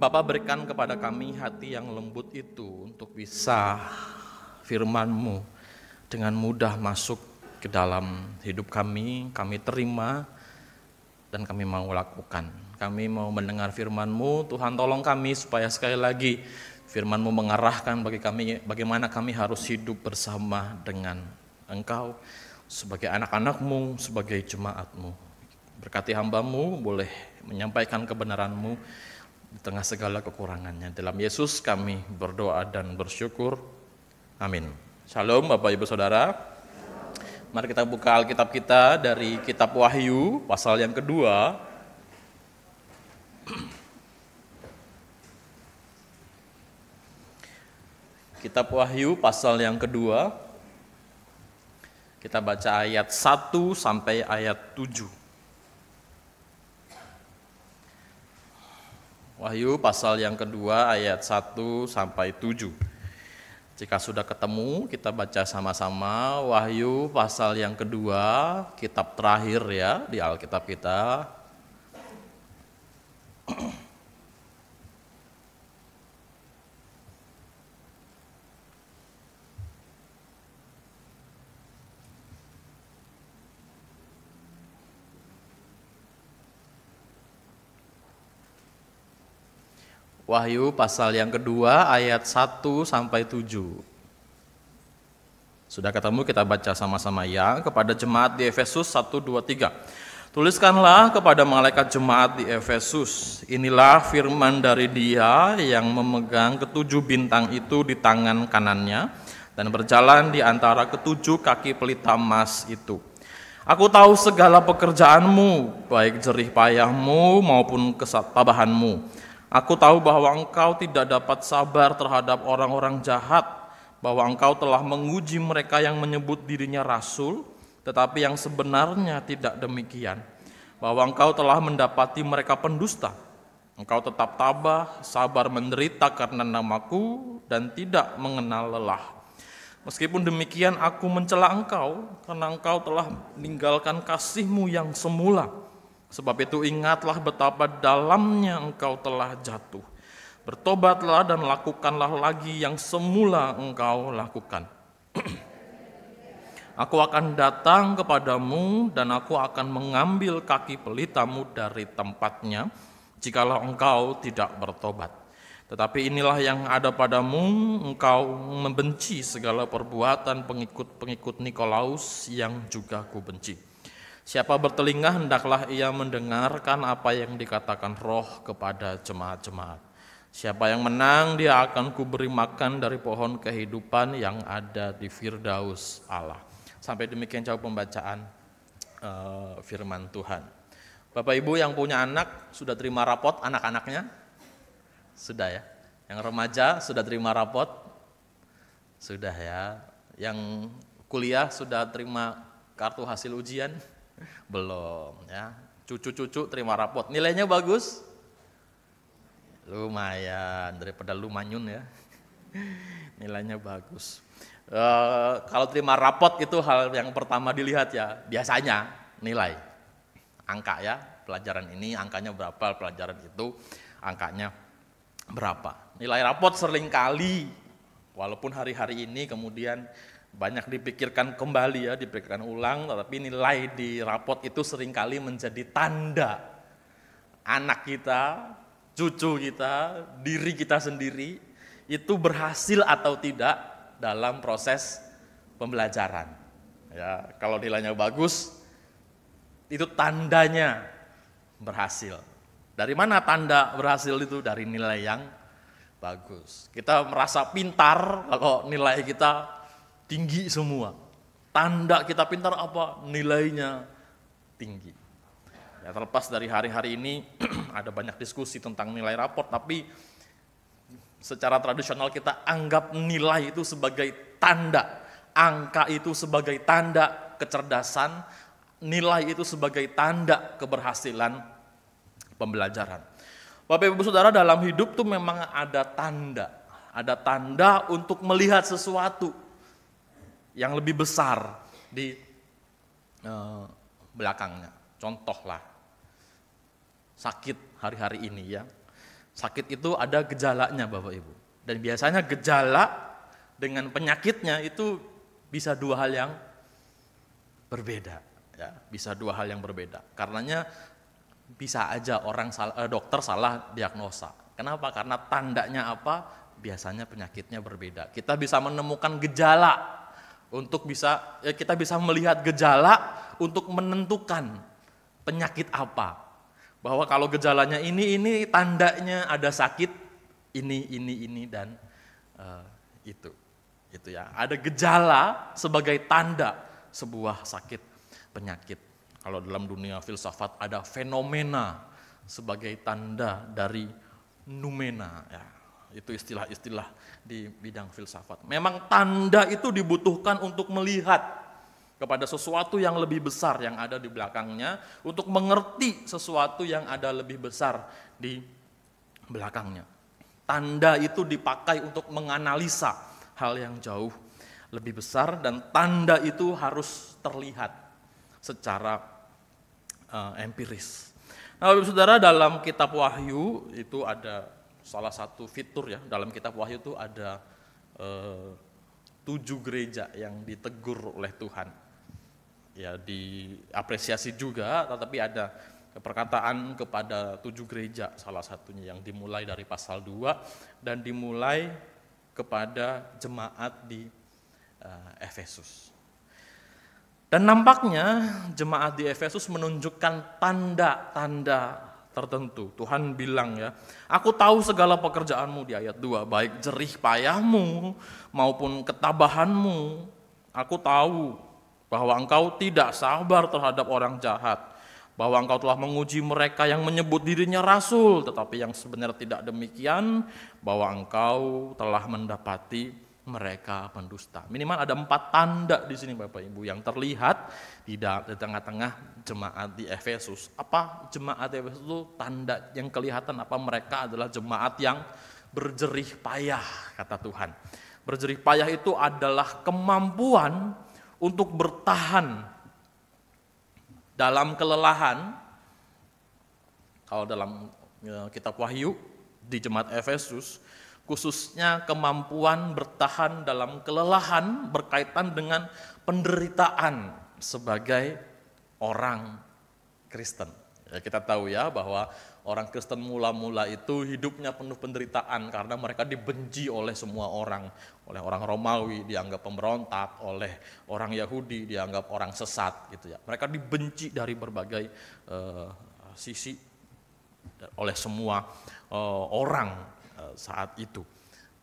Bapa, berikan kepada kami hati yang lembut itu untuk bisa firman-Mu dengan mudah masuk ke dalam hidup kami terima dan kami mau lakukan. Kami mau mendengar firman-Mu, Tuhan tolong kami supaya sekali lagi firman-Mu mengarahkan bagi kami bagaimana kami harus hidup bersama dengan Engkau sebagai anak-anak-Mu, sebagai jemaat-Mu. Berkati hamba-Mu boleh menyampaikan kebenaran-Mu di tengah segala kekurangannya. Dalam Yesus kami berdoa dan bersyukur. Amin. Shalom Bapak Ibu Saudara. Mari kita buka Alkitab kita dari kitab Wahyu pasal yang kedua. Kitab Wahyu pasal yang kedua. Kita baca ayat 1 sampai ayat 7. Wahyu pasal yang kedua ayat 1 sampai 7. Jika sudah ketemu, kita baca sama-sama Wahyu pasal yang kedua, kitab terakhir ya di Alkitab kita. Wahyu pasal yang kedua ayat 1 sampai 7. Sudah ketemu, kita baca sama-sama ya. Kepada jemaat di Efesus 1, 2, 3. Tuliskanlah kepada malaikat jemaat di Efesus, inilah firman dari Dia yang memegang ketujuh bintang itu di tangan kanannya dan berjalan di antara ketujuh kaki pelita emas itu. Aku tahu segala pekerjaanmu, baik jerih payahmu maupun ketabahanmu. Aku tahu bahwa engkau tidak dapat sabar terhadap orang-orang jahat, bahwa engkau telah menguji mereka yang menyebut dirinya rasul, tetapi yang sebenarnya tidak demikian, bahwa engkau telah mendapati mereka pendusta. Engkau tetap tabah, sabar menderita karena namaku, dan tidak mengenal lelah. Meskipun demikian aku mencela engkau, karena engkau telah meninggalkan kasihmu yang semula. Sebab itu ingatlah betapa dalamnya engkau telah jatuh. Bertobatlah dan lakukanlah lagi yang semula engkau lakukan. Aku akan datang kepadamu dan aku akan mengambil kaki pelitamu dari tempatnya jikalau engkau tidak bertobat. Tetapi inilah yang ada padamu, engkau membenci segala perbuatan pengikut-pengikut Nikolaus yang juga kubenci. Siapa bertelinga hendaklah ia mendengarkan apa yang dikatakan Roh kepada jemaat-jemaat. Siapa yang menang dia akan kuberi makan dari pohon kehidupan yang ada di Firdaus Allah. Sampai demikian jauh pembacaan firman Tuhan. Bapak Ibu yang punya anak sudah terima rapot anak-anaknya? Sudah ya. Yang remaja sudah terima rapot? Sudah ya. Yang kuliah sudah terima kartu hasil ujian? Belum ya. Cucu-cucu terima rapot. Nilainya bagus? Lumayan, daripada lumanyun ya. Nilainya bagus. Kalau terima rapot itu hal yang pertama dilihat ya. Biasanya nilai. Angka ya. Pelajaran ini angkanya berapa, pelajaran itu angkanya berapa. Nilai rapot seringkali walaupun hari-hari ini kemudian banyak dipikirkan kembali ya, dipikirkan ulang, tetapi nilai di rapot itu seringkali menjadi tanda anak kita, cucu kita, diri kita sendiri itu berhasil atau tidak dalam proses pembelajaran. Ya, kalau nilainya bagus, itu tandanya berhasil. Dari mana tanda berhasil itu? Dari nilai yang bagus. Kita merasa pintar kalau nilai kita tinggi semua. Tanda kita pintar apa? Nilainya tinggi. Ya, terlepas dari hari-hari ini ada banyak diskusi tentang nilai raport, tapi secara tradisional kita anggap nilai itu sebagai tanda, angka itu sebagai tanda kecerdasan, nilai itu sebagai tanda keberhasilan pembelajaran. Bapak Ibu Saudara, dalam hidup tuh memang ada tanda untuk melihat sesuatu yang lebih besar di belakangnya. Contohlah sakit hari-hari ini ya. Sakit itu ada gejalanya Bapak Ibu. Dan biasanya gejala dengan penyakitnya itu bisa dua hal yang berbeda. Ya, bisa dua hal yang berbeda. Karenanya bisa aja dokter salah diagnosa. Kenapa? Karena tandanya apa? Biasanya penyakitnya berbeda. Kita bisa menemukan gejala kita bisa melihat gejala untuk menentukan penyakit apa. Bahwa kalau gejalanya ini tandanya ada sakit ini dan itu ya. Ada gejala sebagai tanda sebuah sakit penyakit. Kalau dalam dunia filsafat ada fenomena sebagai tanda dari noumena ya. Itu istilah-istilah di bidang filsafat. Memang tanda itu dibutuhkan untuk melihat kepada sesuatu yang lebih besar yang ada di belakangnya, untuk mengerti sesuatu yang ada lebih besar di belakangnya. Tanda itu dipakai untuk menganalisa hal yang jauh lebih besar, dan tanda itu harus terlihat secara empiris. Nah, Saudara, dalam kitab Wahyu itu ada salah satu fitur ya, dalam kitab Wahyu itu ada 7 gereja yang ditegur oleh Tuhan. Ya, diapresiasi juga, tetapi ada perkataan kepada 7 gereja, salah satunya yang dimulai dari pasal 2 dan dimulai kepada jemaat di Efesus. Dan nampaknya jemaat di Efesus menunjukkan tanda-tanda tertentu. Tuhan bilang ya, aku tahu segala pekerjaanmu di ayat 2, baik jerih payahmu maupun ketabahanmu. Aku tahu bahwa engkau tidak sabar terhadap orang jahat, bahwa engkau telah menguji mereka yang menyebut dirinya rasul, tetapi yang sebenarnya tidak demikian, bahwa engkau telah mendapati mereka pendusta. Minimal ada 4 tanda di sini Bapak Ibu yang terlihat di tengah-tengah jemaat di Efesus. Apa jemaat di Efesus itu? Tanda yang kelihatan apa? Mereka adalah jemaat yang berjerih payah, kata Tuhan. Berjerih payah itu adalah kemampuan untuk bertahan dalam kelelahan. Kalau dalam kitab Wahyu di jemaat Efesus, khususnya kemampuan bertahan dalam kelelahan berkaitan dengan penderitaan sebagai orang Kristen. Ya, kita tahu ya bahwa orang Kristen mula-mula itu hidupnya penuh penderitaan karena mereka dibenci oleh semua orang. Oleh orang Romawi dianggap pemberontak, oleh orang Yahudi dianggap orang sesat gitu ya. Mereka dibenci dari berbagai sisi oleh semua orang saat itu.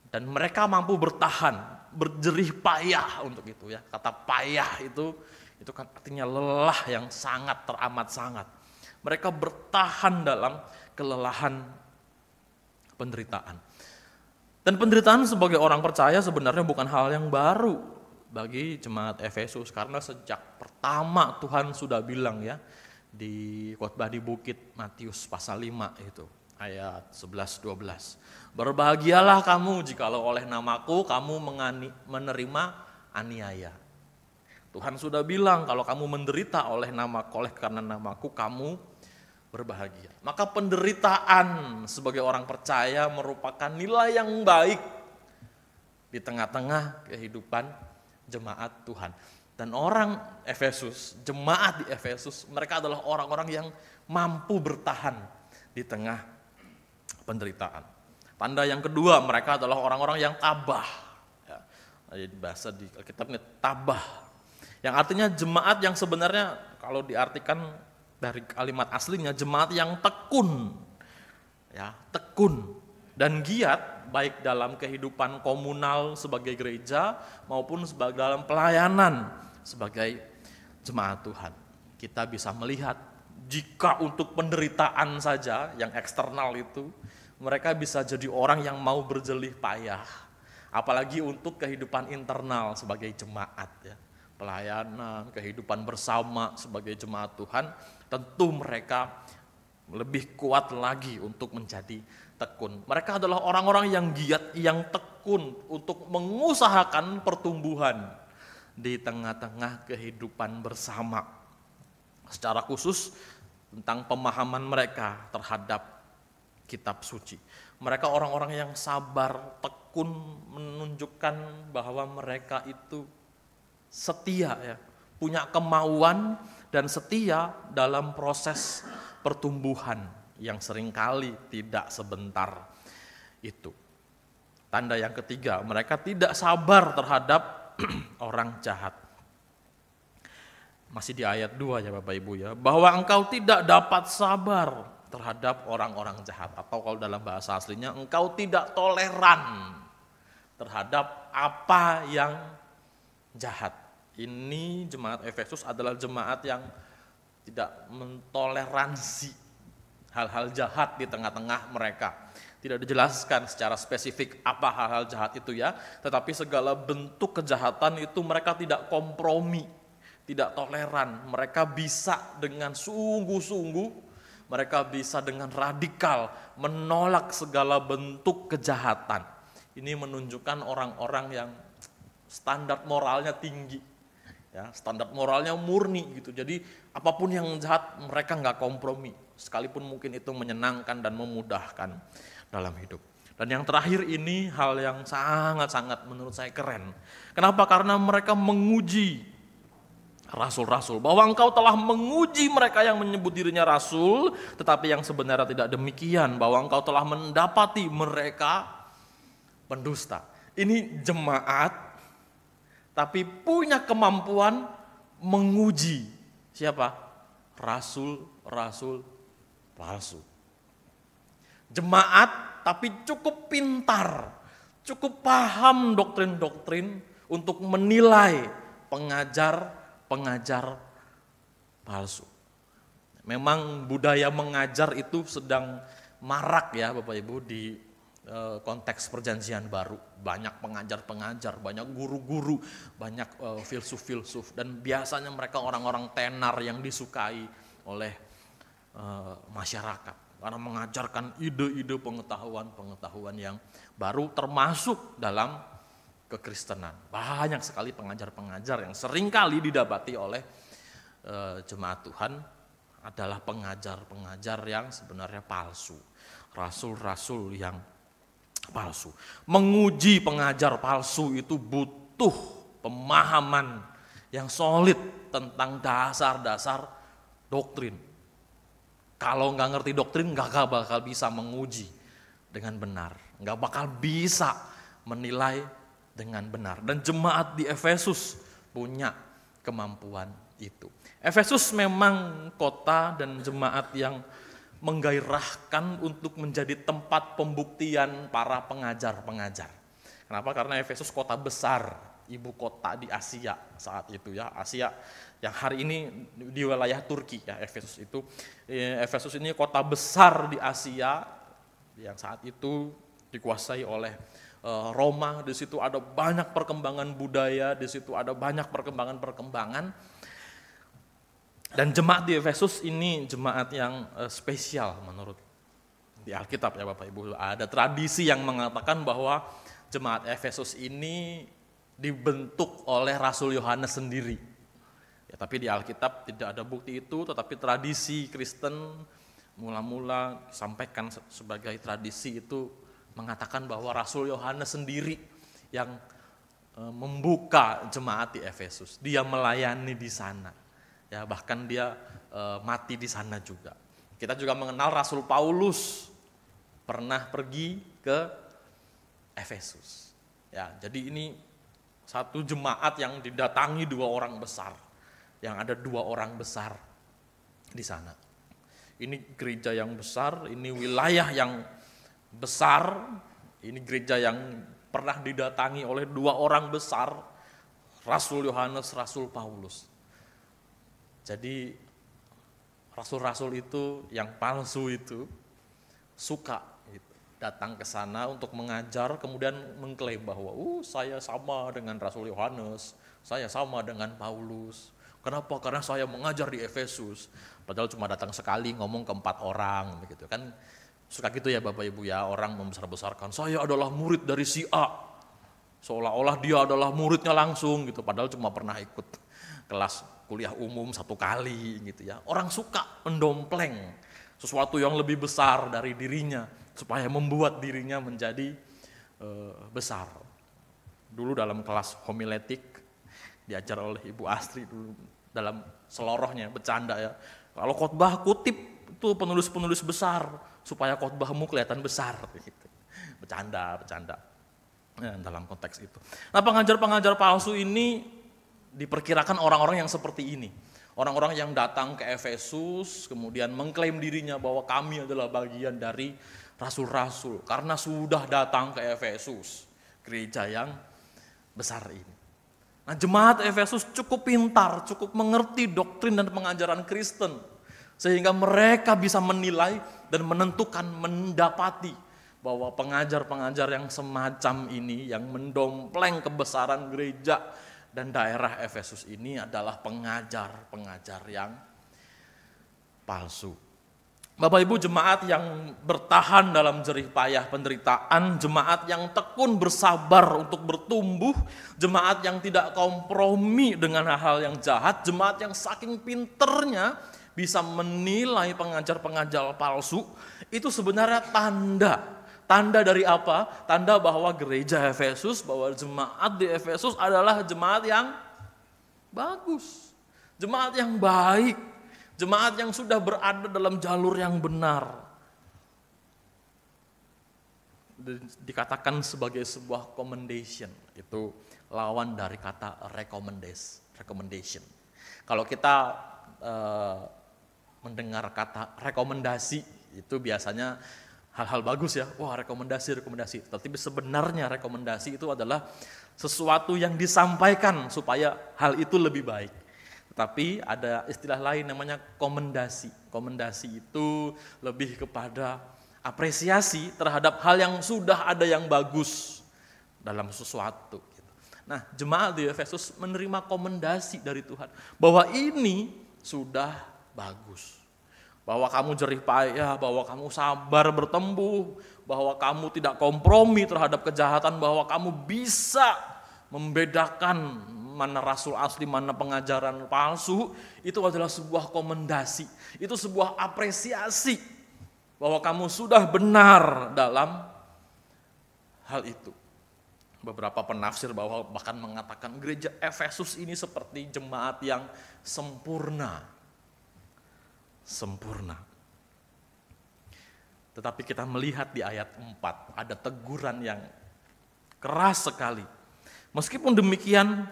Dan mereka mampu bertahan, berjerih payah untuk itu ya. Kata payah itu kan artinya lelah yang sangat teramat sangat. Mereka bertahan dalam kelelahan penderitaan. Dan penderitaan sebagai orang percaya sebenarnya bukan hal yang baru bagi jemaat Efesus, karena sejak pertama Tuhan sudah bilang ya di khotbah di bukit Matius pasal 5 itu ayat 11-12. Berbahagialah kamu jikalau oleh namaku kamu menerima aniaya. Tuhan sudah bilang kalau kamu menderita oleh karena namaku kamu berbahagia. Maka penderitaan sebagai orang percaya merupakan nilai yang baik di tengah-tengah kehidupan jemaat Tuhan. Dan orang Efesus, jemaat di Efesus, mereka adalah orang-orang yang mampu bertahan di tengah penderitaan. Tanda yang kedua, mereka adalah orang-orang yang tabah. Ya, bahasa di Alkitabnya tabah. Yang artinya jemaat yang sebenarnya kalau diartikan dari kalimat aslinya jemaat yang tekun. Ya, tekun dan giat baik dalam kehidupan komunal sebagai gereja maupun sebagai dalam pelayanan sebagai jemaat Tuhan. Kita bisa melihat jika untuk penderitaan saja yang eksternal itu mereka bisa jadi orang yang mau berjelih payah, apalagi untuk kehidupan internal sebagai jemaat ya. Pelayanan, kehidupan bersama sebagai jemaat Tuhan, tentu mereka lebih kuat lagi untuk menjadi tekun. Mereka adalah orang-orang yang giat, yang tekun untuk mengusahakan pertumbuhan di tengah-tengah kehidupan bersama. Secara khusus tentang pemahaman mereka terhadap kitab suci. Mereka orang-orang yang sabar, tekun, menunjukkan bahwa mereka itu setia ya, punya kemauan dan setia dalam proses pertumbuhan yang seringkali tidak sebentar itu. Tanda yang ketiga, mereka tidak sabar terhadap orang jahat. Masih di ayat 2 ya Bapak Ibu ya, bahwa engkau tidak dapat sabar terhadap orang-orang jahat, atau kalau dalam bahasa aslinya engkau tidak toleran terhadap apa yang jahat. Ini jemaat Efesus adalah jemaat yang tidak mentoleransi hal-hal jahat di tengah-tengah mereka. Tidak dijelaskan secara spesifik apa hal-hal jahat itu ya, tetapi segala bentuk kejahatan itu mereka tidak kompromi, tidak toleran. Mereka bisa dengan sungguh-sungguh, mereka bisa dengan radikal menolak segala bentuk kejahatan. Ini menunjukkan orang-orang yang standar moralnya tinggi, ya, standar moralnya murni gitu. Jadi apapun yang jahat mereka nggak kompromi, sekalipun mungkin itu menyenangkan dan memudahkan dalam hidup. Dan yang terakhir ini hal yang sangat-sangat menurut saya keren. Kenapa? Karena mereka menguji rasul-rasul, bahwa engkau telah menguji mereka yang menyebut dirinya rasul, tetapi yang sebenarnya tidak demikian, bahwa engkau telah mendapati mereka pendusta. Ini jemaat, tapi punya kemampuan menguji siapa? Rasul-rasul palsu. Jemaat tapi cukup pintar, cukup paham doktrin-doktrin untuk menilai pengajar-pengajar palsu. Memang budaya mengajar itu sedang marak ya Bapak Ibu di konteks perjanjian baru. Banyak pengajar-pengajar, banyak guru-guru, banyak filsuf-filsuf, dan biasanya mereka orang-orang tenar yang disukai oleh masyarakat. Karena mengajarkan ide-ide pengetahuan yang baru, termasuk dalam kekristenan. Banyak sekali pengajar-pengajar yang seringkali didapati oleh jemaat Tuhan adalah pengajar-pengajar yang sebenarnya palsu. Rasul-rasul yang palsu. Menguji pengajar palsu itu butuh pemahaman yang solid tentang dasar-dasar doktrin. Kalau nggak ngerti doktrin, nggak bakal bisa menguji dengan benar, nggak bakal bisa menilai dengan benar. Dan jemaat di Efesus punya kemampuan itu. Efesus memang kota dan jemaat yang menggairahkan untuk menjadi tempat pembuktian para pengajar-pengajar. Kenapa? Karena Efesus kota besar, ibu kota di Asia saat itu ya, Asia yang hari ini di wilayah Turki ya. Efesus ini kota besar di Asia yang saat itu dikuasai oleh Roma. Di situ ada banyak perkembangan budaya, di situ ada banyak perkembangan. Dan jemaat di Efesus ini jemaat yang spesial menurut di Alkitab ya Bapak Ibu. Ada tradisi yang mengatakan bahwa jemaat Efesus ini dibentuk oleh Rasul Yohanes sendiri. Ya, tapi di Alkitab tidak ada bukti itu, tetapi tradisi Kristen mula-mula disampaikan sebagai tradisi itu mengatakan bahwa Rasul Yohanes sendiri yang membuka jemaat di Efesus. Dia melayani di sana. Ya, bahkan dia mati di sana juga. Kita juga mengenal Rasul Paulus pernah pergi ke Efesus. Ya, jadi ini satu jemaat yang didatangi dua orang besar. Yang ada dua orang besar di sana. Ini gereja yang besar, ini wilayah yang besar, ini gereja yang pernah didatangi oleh dua orang besar, Rasul Yohanes, Rasul Paulus. Jadi rasul-rasul itu yang palsu itu suka gitu, datang ke sana untuk mengajar, kemudian mengklaim bahwa saya sama dengan Rasul Yohanes, saya sama dengan Paulus. Kenapa? Karena saya mengajar di Efesus. Padahal cuma datang sekali, ngomong ke 4 orang, begitu kan. Suka gitu ya Bapak Ibu ya, orang membesar-besarkan, saya adalah murid dari si A. Seolah-olah dia adalah muridnya langsung gitu, padahal cuma pernah ikut kelas kuliah umum 1 kali gitu ya. Orang suka mendompleng sesuatu yang lebih besar dari dirinya, supaya membuat dirinya menjadi besar. Dulu dalam kelas homiletik, diajar oleh Ibu Astri dulu, dalam selorohnya, bercanda ya, kalau khotbah kutip itu penulis-penulis besar, supaya khotbahmu kelihatan besar. Gitu. Bercanda. Dalam konteks itu. Nah, pengajar-pengajar palsu ini diperkirakan orang-orang yang seperti ini. Orang-orang yang datang ke Efesus, kemudian mengklaim dirinya bahwa kami adalah bagian dari rasul-rasul. Karena sudah datang ke Efesus, gereja yang besar ini. Nah, jemaat Efesus cukup pintar, cukup mengerti doktrin dan pengajaran Kristen. Sehingga mereka bisa menilai dan menentukan, mendapati bahwa pengajar-pengajar yang semacam ini, yang mendompleng kebesaran gereja dan daerah Efesus ini adalah pengajar-pengajar yang palsu. Bapak Ibu, jemaat yang bertahan dalam jerih payah penderitaan, jemaat yang tekun bersabar untuk bertumbuh, jemaat yang tidak kompromi dengan hal-hal yang jahat, jemaat yang saking pinternya bisa menilai pengajar-pengajar palsu, itu sebenarnya Tanda dari apa? Tanda bahwa gereja Efesus, bahwa jemaat di Efesus adalah jemaat yang bagus. Jemaat yang baik. Jemaat yang sudah berada dalam jalur yang benar. Dikatakan sebagai sebuah commendation. Itu lawan dari kata recommendation. Kalau kita mendengar kata rekomendasi, itu biasanya hal-hal bagus ya, wah rekomendasi. Tapi sebenarnya rekomendasi itu adalah sesuatu yang disampaikan supaya hal itu lebih baik. Tapi ada istilah lain namanya komendasi. Komendasi itu lebih kepada apresiasi terhadap hal yang sudah ada yang bagus dalam sesuatu. Nah, jemaat di Efesus menerima komendasi dari Tuhan bahwa ini sudah bagus. Bahwa kamu jerih payah, bahwa kamu sabar bertempuh, bahwa kamu tidak kompromi terhadap kejahatan, bahwa kamu bisa membedakan mana rasul asli, mana pengajaran palsu, itu adalah sebuah komendasi, itu sebuah apresiasi bahwa kamu sudah benar dalam hal itu. Beberapa penafsir bahkan mengatakan gereja Efesus ini seperti jemaat yang sempurna. Tetapi kita melihat di ayat 4 ada teguran yang keras sekali. Meskipun demikian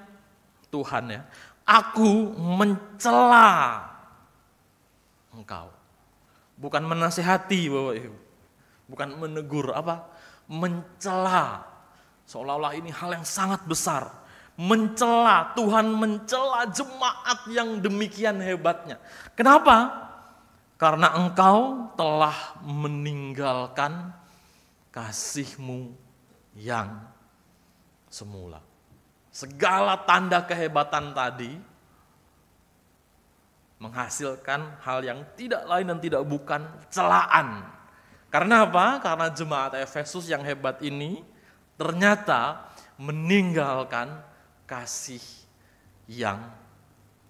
Tuhan ya, aku mencela engkau. Bukan menasihati Bapak Ibu. Bukan menegur, mencela. Seolah-olah ini hal yang sangat besar. Mencela, Tuhan mencela jemaat yang demikian hebatnya. Kenapa? Karena engkau telah meninggalkan kasih-Mu yang semula. Segala tanda kehebatan tadi menghasilkan hal yang tidak lain dan tidak bukan celaan. Karena apa? Karena jemaat Efesus yang hebat ini ternyata meninggalkan kasih yang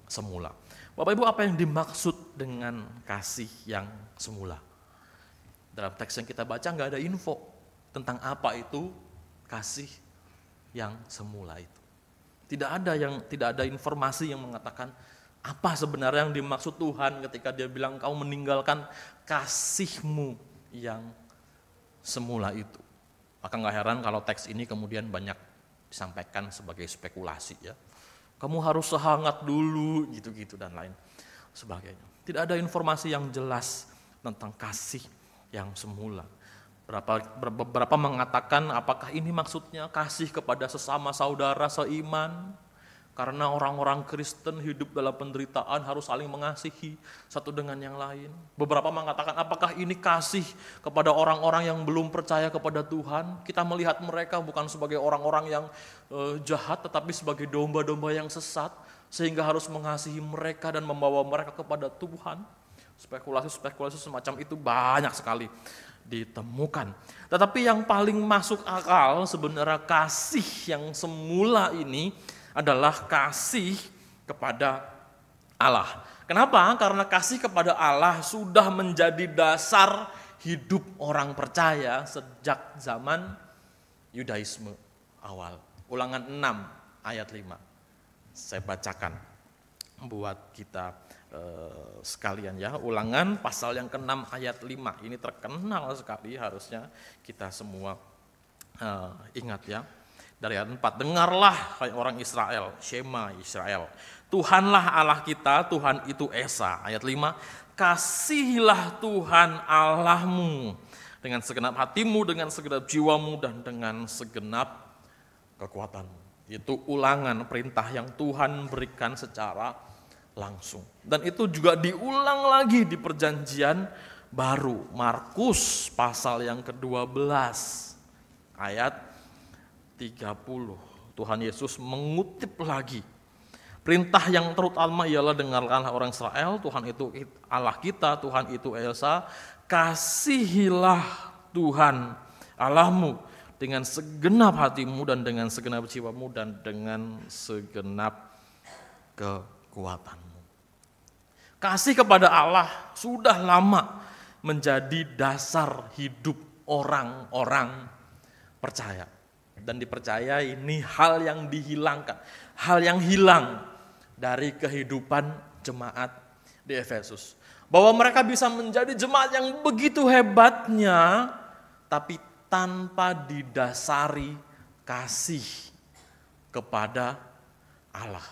semula. Bapak Ibu, apa yang dimaksud dengan kasih yang semula? Dalam teks yang kita baca nggak ada info tentang apa itu kasih yang semula itu. Tidak ada informasi yang mengatakan apa sebenarnya yang dimaksud Tuhan ketika Dia bilang kau meninggalkan kasih-Mu yang semula itu. Maka nggak heran kalau teks ini kemudian banyak disampaikan sebagai spekulasi ya. Kamu harus sehangat dulu, gitu-gitu dan lain sebagainya. Tidak ada informasi yang jelas tentang kasih yang semula. Beberapa mengatakan apakah ini maksudnya kasih kepada sesama saudara seiman? Karena orang-orang Kristen hidup dalam penderitaan harus saling mengasihi satu dengan yang lain. Beberapa mengatakan apakah ini kasih kepada orang-orang yang belum percaya kepada Tuhan. Kita melihat mereka bukan sebagai orang-orang yang jahat tetapi sebagai domba-domba yang sesat. Sehingga harus mengasihi mereka dan membawa mereka kepada Tuhan. Spekulasi-spekulasi semacam itu banyak sekali ditemukan. Tetapi yang paling masuk akal sebenarnya kasih yang semula ini adalah kasih kepada Allah. Kenapa? Karena kasih kepada Allah sudah menjadi dasar hidup orang percaya sejak zaman Yudaisme awal. Ulangan 6 ayat 5. Saya bacakan buat kita sekalian ya. Ulangan pasal yang ke-6 ayat 5. Ini terkenal sekali, harusnya kita semua ingat ya. Dari ayat 4, dengarlah hai orang Israel, Shema Israel. Tuhanlah Allah kita, Tuhan itu Esa. Ayat 5, kasihilah Tuhan Allahmu dengan segenap hatimu, dengan segenap jiwamu, dan dengan segenap kekuatanmu. Itu ulangan perintah yang Tuhan berikan secara langsung. Dan itu juga diulang lagi di perjanjian baru. Markus pasal yang ke-12 ayat 30. Tuhan Yesus mengutip lagi perintah yang terutama ialah dengarkanlah orang Israel, Tuhan itu Allah kita, Tuhan itu Esa, kasihilah Tuhan Allahmu dengan segenap hatimu dan dengan segenap jiwamu dan dengan segenap kekuatanmu. Kasih kepada Allah sudah lama menjadi dasar hidup orang-orang percaya. Dan dipercaya ini hal yang dihilangkan, hal yang hilang dari kehidupan jemaat di Efesus. Bahwa mereka bisa menjadi jemaat yang begitu hebatnya, tapi tanpa didasari kasih kepada Allah.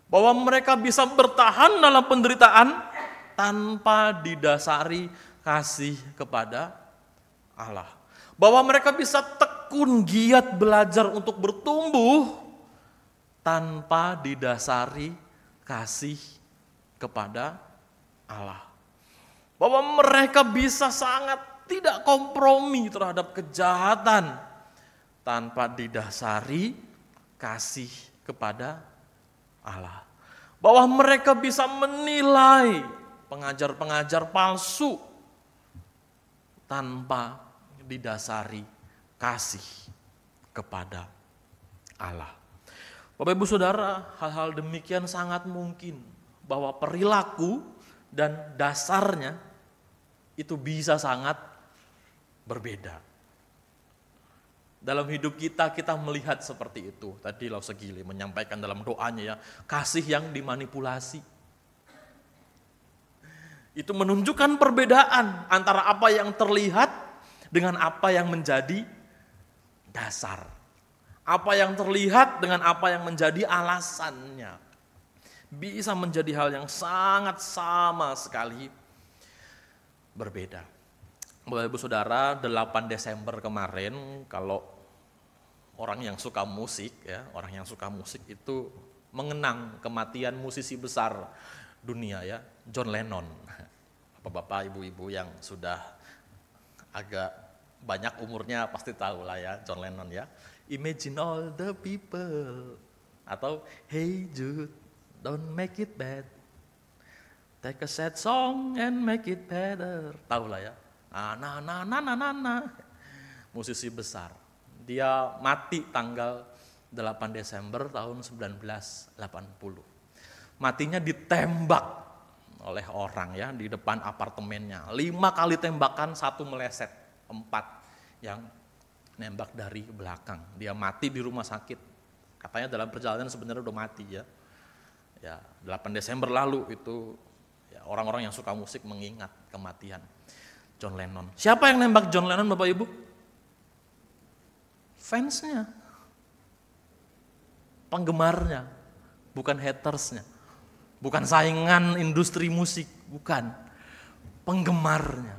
Bahwa mereka bisa bertahan dalam penderitaan tanpa didasari kasih kepada Allah. Bahwa mereka bisa tekun giat belajar untuk bertumbuh tanpa didasari kasih kepada Allah. Bahwa mereka bisa sangat tidak kompromi terhadap kejahatan tanpa didasari kasih kepada Allah. Bahwa mereka bisa menilai pengajar-pengajar palsu tanpa didasari kasih kepada Allah. Bapak Ibu Saudara, hal-hal demikian sangat mungkin bahwa perilaku dan dasarnya itu bisa sangat berbeda. Dalam hidup kita melihat seperti itu. Tadi Lause Gili menyampaikan dalam doanya ya, kasih yang dimanipulasi. Itu menunjukkan perbedaan antara apa yang terlihat dengan apa yang menjadi dasar. Apa yang terlihat dengan apa yang menjadi alasannya. Bisa menjadi hal yang sangat sama sekali berbeda. Bapak Ibu Saudara, 8 Desember kemarin, kalau orang yang suka musik ya, orang yang suka musik itu mengenang kematian musisi besar dunia ya, John Lennon. Bapak-bapak, ibu-ibu yang sudah agak banyak umurnya pasti tahu lah ya, John Lennon ya. Imagine all the people, atau Hey Jude, don't make it bad, take a sad song and make it better. Tahu lah ya. Musisi besar. Dia mati tanggal 8 Desember tahun 1980. Matinya ditembak oleh orang ya di depan apartemennya. 5 kali tembakan, 1 meleset, 4 yang nembak dari belakang. Dia mati di rumah sakit. Katanya dalam perjalanan sebenarnya udah mati ya. Ya, 8 Desember lalu itu ya, orang-orang yang suka musik mengingat kematian John Lennon. Siapa yang nembak John Lennon, Bapak Ibu? Fansnya. Penggemarnya, bukan hatersnya. Bukan saingan industri musik, bukan. Penggemarnya.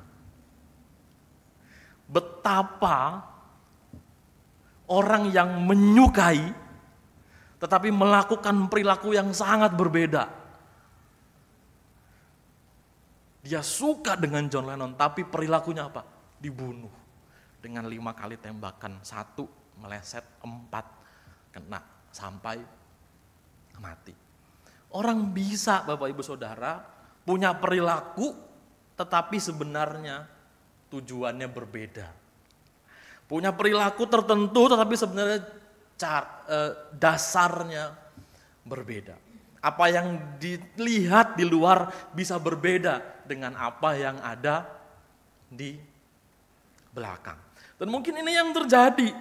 Betapa orang yang menyukai tetapi melakukan perilaku yang sangat berbeda. Dia suka dengan John Lennon tapi perilakunya apa? Dibunuh dengan 5 kali tembakan, 1 meleset, 4 kena sampai mati. Orang bisa, Bapak Ibu Saudara, punya perilaku tetapi sebenarnya tujuannya berbeda. Punya perilaku tertentu tetapi sebenarnya dasarnya berbeda. Apa yang dilihat di luar bisa berbeda dengan apa yang ada di belakang. Dan mungkin ini yang terjadi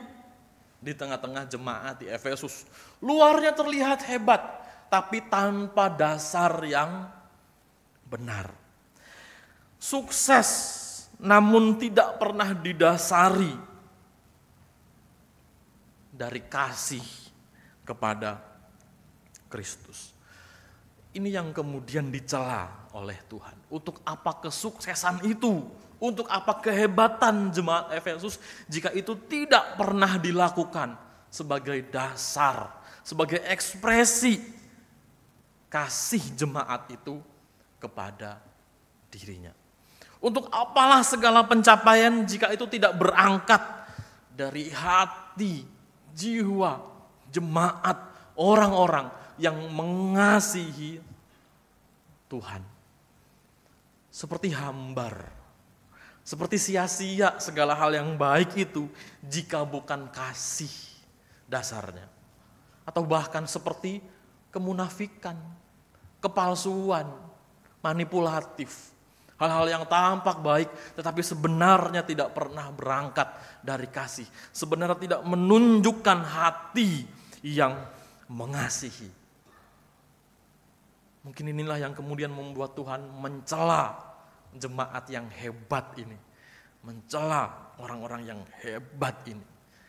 di tengah-tengah jemaat di Efesus. Luarnya terlihat hebat, tapi tanpa dasar yang benar. Sukses namun tidak pernah didasari dari kasih kepada Kristus. Ini yang kemudian dicela oleh Tuhan. Untuk apa kesuksesan itu? Untuk apa kehebatan jemaat Efesus jika itu tidak pernah dilakukan sebagai dasar, sebagai ekspresi kasih jemaat itu kepada dirinya. Untuk apalah segala pencapaian jika itu tidak berangkat dari hati, jiwa, jemaat, orang-orang yang mengasihi Tuhan. Seperti hambar, seperti sia-sia segala hal yang baik itu jika bukan kasih dasarnya. Atau bahkan seperti kemunafikan, kepalsuan, manipulatif. Hal-hal yang tampak baik tetapi sebenarnya tidak pernah berangkat dari kasih. Sebenarnya tidak menunjukkan hati yang mengasihi. Mungkin inilah yang kemudian membuat Tuhan mencela jemaat yang hebat ini. Mencela orang-orang yang hebat ini.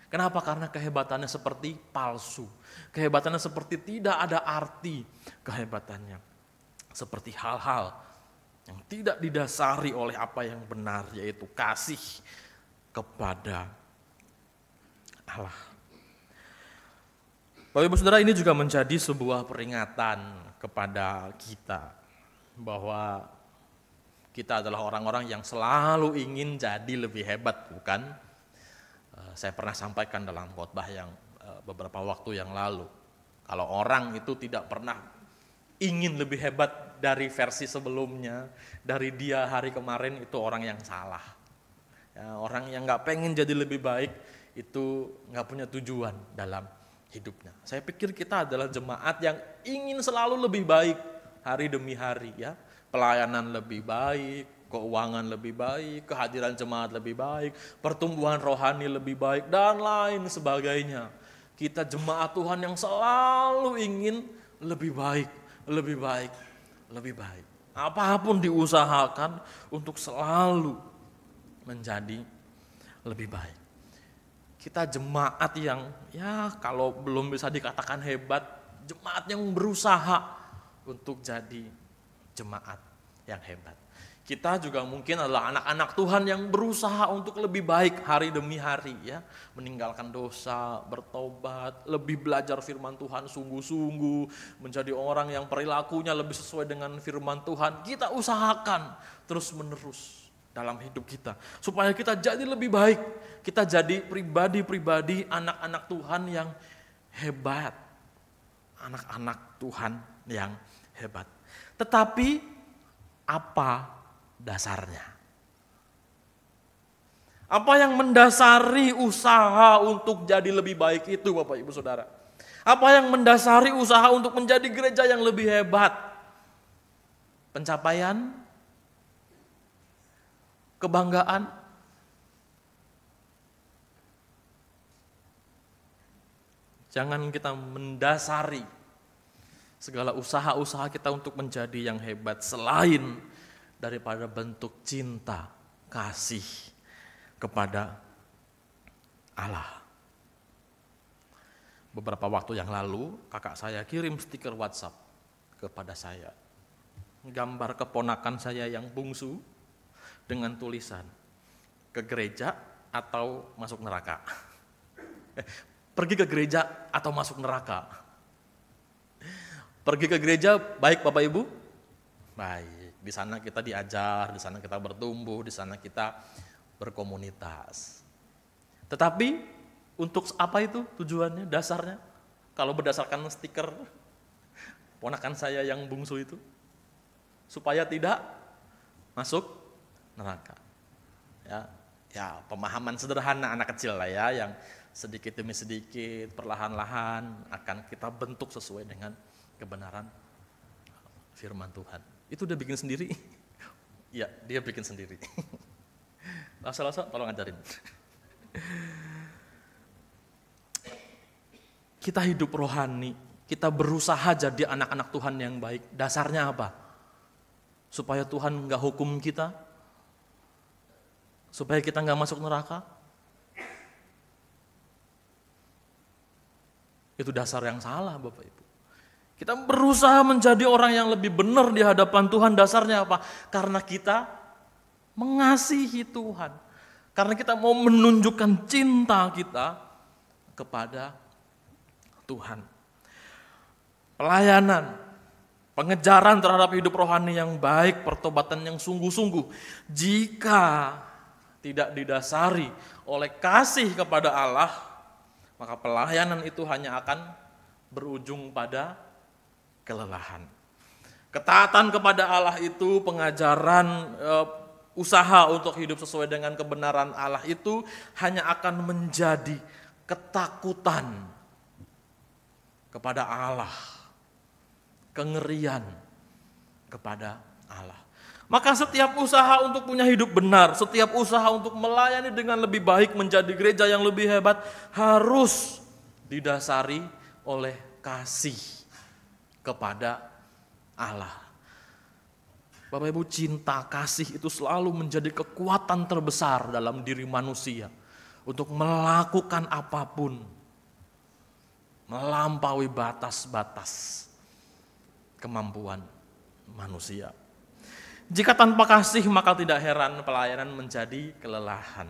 Kenapa? Karena kehebatannya seperti palsu. Kehebatannya seperti tidak ada arti kehebatannya. Seperti hal-hal yang tidak didasari oleh apa yang benar, yaitu kasih kepada Allah. Bapak Ibu Saudara, ini juga menjadi sebuah peringatan kepada kita bahwa kita adalah orang-orang yang selalu ingin jadi lebih hebat, bukan? Saya pernah sampaikan dalam khotbah yang beberapa waktu yang lalu. Kalau orang itu tidak pernah ingin lebih hebat dari versi sebelumnya, dari dia hari kemarin, itu orang yang salah. Ya, orang yang gak pengen jadi lebih baik itu gak punya tujuan dalam hidupnya. Saya pikir kita adalah jemaat yang ingin selalu lebih baik hari demi hari, ya. Pelayanan lebih baik, keuangan lebih baik, kehadiran jemaat lebih baik, pertumbuhan rohani lebih baik, dan lain sebagainya. Kita jemaat Tuhan yang selalu ingin lebih baik, lebih baik, lebih baik. Apapun diusahakan untuk selalu menjadi lebih baik. Kita jemaat yang kalau belum bisa dikatakan hebat, jemaat yang berusaha untuk jadi jemaat yang hebat. Kita juga mungkin adalah anak-anak Tuhan yang berusaha untuk lebih baik hari demi hari, ya, meninggalkan dosa, bertobat, lebih belajar firman Tuhan sungguh-sungguh, menjadi orang yang perilakunya lebih sesuai dengan firman Tuhan. Kita usahakan terus-menerus dalam hidup kita supaya kita jadi lebih baik, kita jadi pribadi-pribadi anak-anak Tuhan yang hebat, anak-anak Tuhan yang hebat. Tetapi apa dasarnya? Apa yang mendasari usaha untuk jadi lebih baik itu, Bapak Ibu Saudara? Apa yang mendasari usaha untuk menjadi gereja yang lebih hebat? Pencapaian? Kebanggaan? Jangan kita mendasari segala usaha-usaha kita untuk menjadi yang hebat selain daripada bentuk cinta, kasih kepada Allah. Beberapa waktu yang lalu, kakak saya kirim stiker WhatsApp kepada saya. Gambar keponakan saya yang bungsu dengan tulisan, ke gereja atau masuk neraka. Pergi ke gereja atau masuk neraka. Pergi ke gereja, baik Bapak Ibu? Baik, di sana kita diajar, di sana kita bertumbuh, di sana kita berkomunitas. Tetapi untuk apa itu tujuannya, dasarnya? Kalau berdasarkan stiker ponakan saya yang bungsu itu, supaya tidak masuk neraka. Ya, pemahaman sederhana anak kecil lah ya, yang sedikit demi sedikit, perlahan-lahan akan kita bentuk sesuai dengan kebenaran firman Tuhan. Itu dia bikin sendiri. Iya, dia bikin sendiri. Lasa-lasa tolong ajarin. Kita hidup rohani, kita berusaha jadi anak-anak Tuhan yang baik. Dasarnya apa? Supaya Tuhan nggak hukum kita, supaya kita nggak masuk neraka. Itu dasar yang salah, Bapak Ibu. Kita berusaha menjadi orang yang lebih benar di hadapan Tuhan. Dasarnya apa? Karena kita mengasihi Tuhan. Karena kita mau menunjukkan cinta kita kepada Tuhan. Pelayanan, pengejaran terhadap hidup rohani yang baik, pertobatan yang sungguh-sungguh, jika tidak didasari oleh kasih kepada Allah, maka pelayanan itu hanya akan berujung pada kelelahan. Ketaatan kepada Allah itu, pengajaran, usaha untuk hidup sesuai dengan kebenaran Allah itu hanya akan menjadi ketakutan kepada Allah, kengerian kepada Allah. Maka setiap usaha untuk punya hidup benar, setiap usaha untuk melayani dengan lebih baik, menjadi gereja yang lebih hebat, harus didasari oleh kasih kepada Allah. Bapak Ibu, cinta kasih itu selalu menjadi kekuatan terbesar dalam diri manusia untuk melakukan apapun, melampaui batas-batas kemampuan manusia. Jika tanpa kasih, maka tidak heran pelayanan menjadi kelelahan.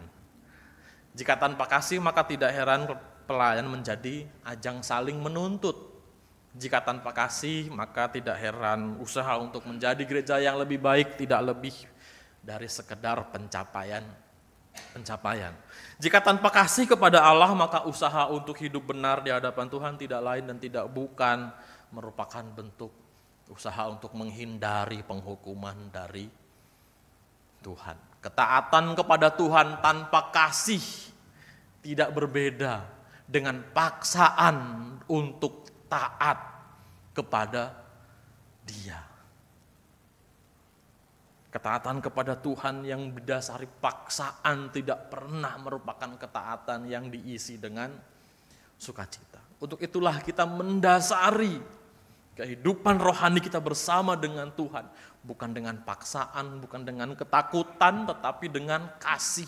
Jika tanpa kasih, maka tidak heran pelayanan menjadi ajang saling menuntut. Jika tanpa kasih, maka tidak heran usaha untuk menjadi gereja yang lebih baik tidak lebih dari sekedar pencapaian. Jika tanpa kasih kepada Allah, maka usaha untuk hidup benar di hadapan Tuhan tidak lain dan tidak bukan merupakan bentuk usaha untuk menghindari penghukuman dari Tuhan. Ketaatan kepada Tuhan tanpa kasih tidak berbeda dengan paksaan untuk taat kepada Dia. Ketaatan kepada Tuhan yang berdasari paksaan tidak pernah merupakan ketaatan yang diisi dengan sukacita. Untuk itulah kita mendasari kehidupan rohani kita bersama dengan Tuhan. Bukan dengan paksaan, bukan dengan ketakutan, tetapi dengan kasih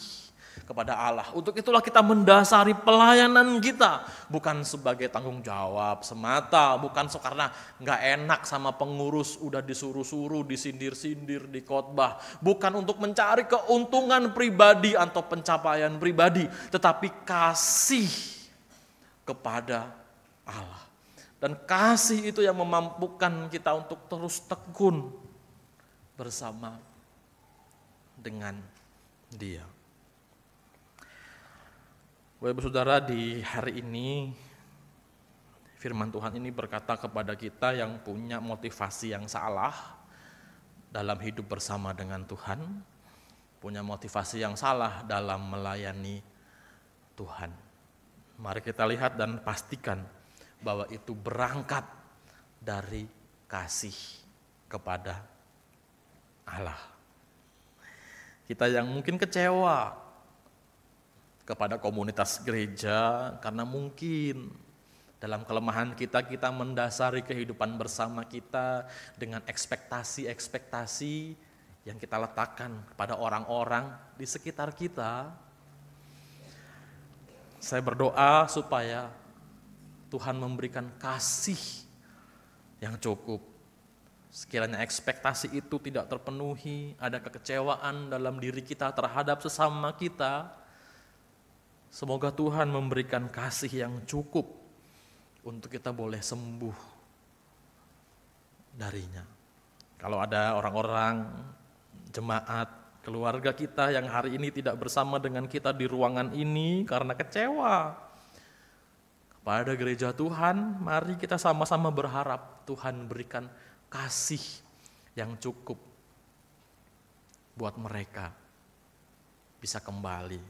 kepada Allah. Untuk itulah kita mendasari pelayanan kita, bukan sebagai tanggung jawab semata, bukan karena nggak enak sama pengurus, udah disuruh-suruh, disindir-sindir, di khotbah, bukan untuk mencari keuntungan pribadi atau pencapaian pribadi, tetapi kasih kepada Allah. Dan kasih itu yang memampukan kita untuk terus tekun bersama dengan Dia. Bapak Saudara, di hari ini firman Tuhan ini berkata kepada kita yang punya motivasi yang salah dalam hidup bersama dengan Tuhan, punya motivasi yang salah dalam melayani Tuhan. Mari kita lihat dan pastikan bahwa itu berangkat dari kasih kepada Allah. Kita yang mungkin kecewa kepada komunitas gereja karena mungkin dalam kelemahan kita mendasari kehidupan bersama kita dengan ekspektasi-ekspektasi yang kita letakkan kepada orang-orang di sekitar kita. Saya berdoa supaya Tuhan memberikan kasih yang cukup. Sekiranya ekspektasi itu tidak terpenuhi, ada kekecewaan dalam diri kita terhadap sesama kita, semoga Tuhan memberikan kasih yang cukup untuk kita boleh sembuh darinya. Kalau ada orang-orang, jemaat, keluarga kita yang hari ini tidak bersama dengan kita di ruangan ini karena kecewa kepada gereja Tuhan, mari kita sama-sama berharap Tuhan berikan kasih yang cukup buat mereka bisa kembali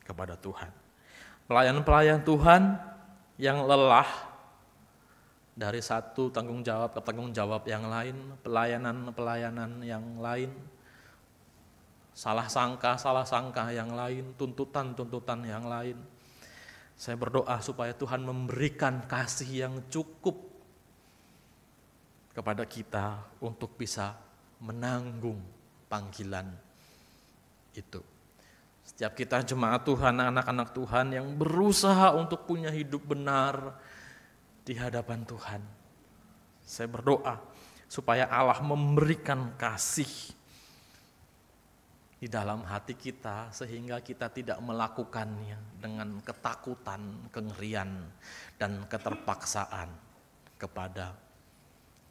kepada Tuhan. Pelayan-pelayan Tuhan yang lelah dari satu tanggung jawab ke tanggung jawab yang lain, pelayanan yang lain, salah sangka yang lain, tuntutan yang lain. Saya berdoa supaya Tuhan memberikan kasih yang cukup kepada kita untuk bisa menanggung panggilan itu. Setiap kita jemaat Tuhan, anak-anak Tuhan yang berusaha untuk punya hidup benar di hadapan Tuhan. Saya berdoa supaya Allah memberikan kasih di dalam hati kita sehingga kita tidak melakukannya dengan ketakutan, kengerian, dan keterpaksaan kepada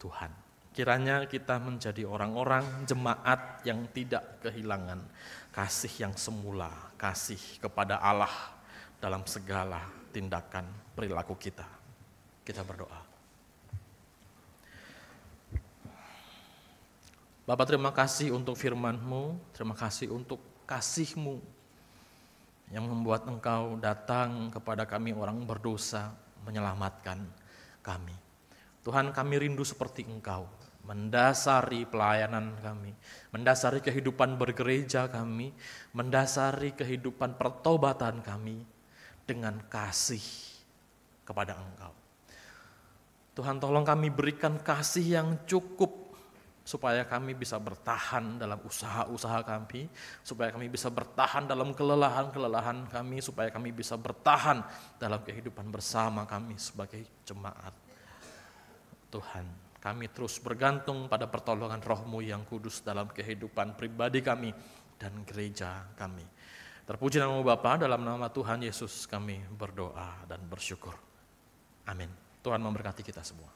Tuhan. Kiranya kita menjadi orang-orang jemaat yang tidak kehilangan kasih yang semula, kasih kepada Allah dalam segala tindakan perilaku kita. Kita berdoa. Bapa, terima kasih untuk firman-Mu, terima kasih untuk kasih-Mu yang membuat Engkau datang kepada kami orang berdosa, menyelamatkan kami. Tuhan, kami rindu seperti Engkau, mendasari pelayanan kami, mendasari kehidupan bergereja kami, mendasari kehidupan pertobatan kami dengan kasih kepada Engkau. Tuhan, tolong kami berikan kasih yang cukup supaya kami bisa bertahan dalam usaha-usaha kami, supaya kami bisa bertahan dalam kelelahan-kelelahan kami, supaya kami bisa bertahan dalam kehidupan bersama kami sebagai jemaat. Tuhan, kami terus bergantung pada pertolongan Roh-Mu yang kudus dalam kehidupan pribadi kami dan gereja kami. Terpuji nama Bapa, dalam nama Tuhan Yesus kami berdoa dan bersyukur. Amin. Tuhan memberkati kita semua.